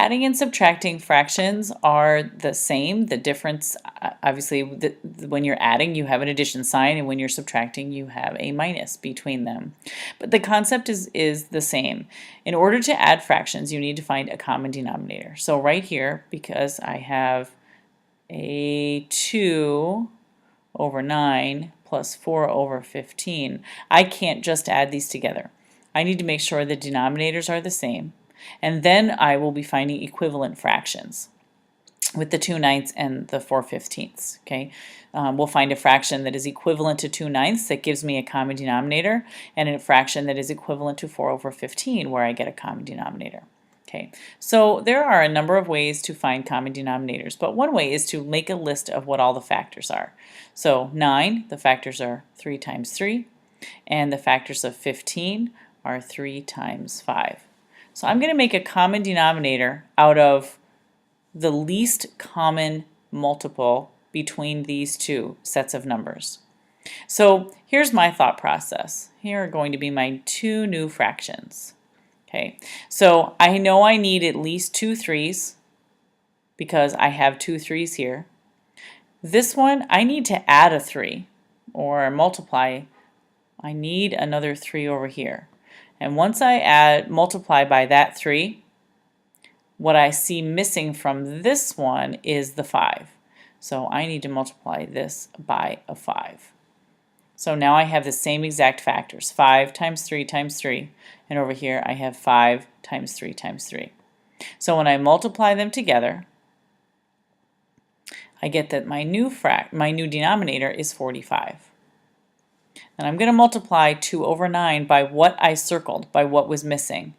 Adding and subtracting fractions are the same. The difference, obviously, when you're adding, you have an addition sign, and when you're subtracting, you have a minus between them. But the concept is the same. In order to add fractions, you need to find a common denominator. So right here, because I have a 2 over 9 plus 4 over 15, I can't just add these together. I need to make sure the denominators are the same. And then I will be finding equivalent fractions with the 2/9 and the 4/15. Okay, we'll find a fraction that is equivalent to 2/9 that gives me a common denominator, and a fraction that is equivalent to 4 over 15 where I get a common denominator. Okay, so there are a number of ways to find common denominators, but one way is to make a list of what all the factors are. So 9, the factors are 3 times 3, and the factors of 15 are 3 times 5. So I'm going to make a common denominator out of the least common multiple between these two sets of numbers. So here's my thought process. Here are going to be my two new fractions. Okay, so I know I need at least 2 3's because I have 2 3's here. This one, I need to add a 3 or multiply. I need another 3 over here. And once I multiply by that 3, what I see missing from this one is the 5. So I need to multiply this by a 5. So now I have the same exact factors, 5 times 3 times 3, and over here I have 5 times 3 times 3. So when I multiply them together, I get that my new denominator is 45. And I'm going to multiply 2 over 9 by what I circled, by what was missing.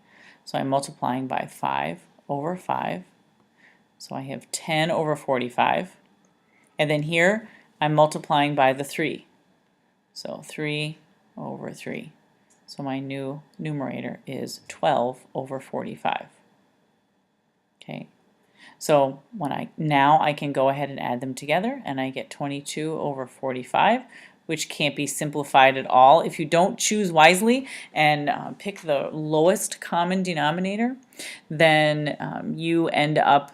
So I'm multiplying by 5 over 5. So I have 10 over 45. And then here I'm multiplying by the 3. So 3 over 3. So my new numerator is 12 over 45. Okay. So now I can go ahead and add them together, and I get 22 over 45, which can't be simplified at all. If you don't choose wisely and pick the lowest common denominator, then you end up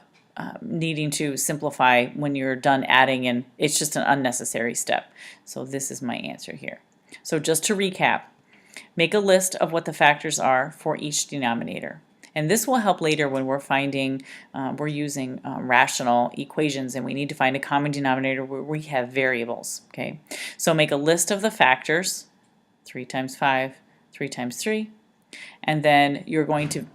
needing to simplify when you're done adding, and it's just an unnecessary step. So this is my answer here. So just to recap, make a list of what the factors are for each denominator. And this will help later when we're using rational equations and we need to find a common denominator where we have variables. Okay, so make a list of the factors, 3 times 5, 3 times 3, and then you're going to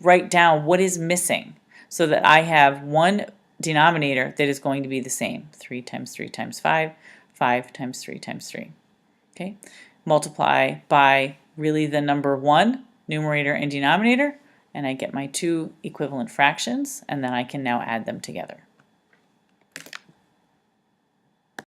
write down what is missing so that I have one denominator that is going to be the same, 3 times 3 times 5, 5 times 3 times 3. Okay, multiply by really the number 1, numerator and denominator, and I get my two equivalent fractions, and then I can now add them together.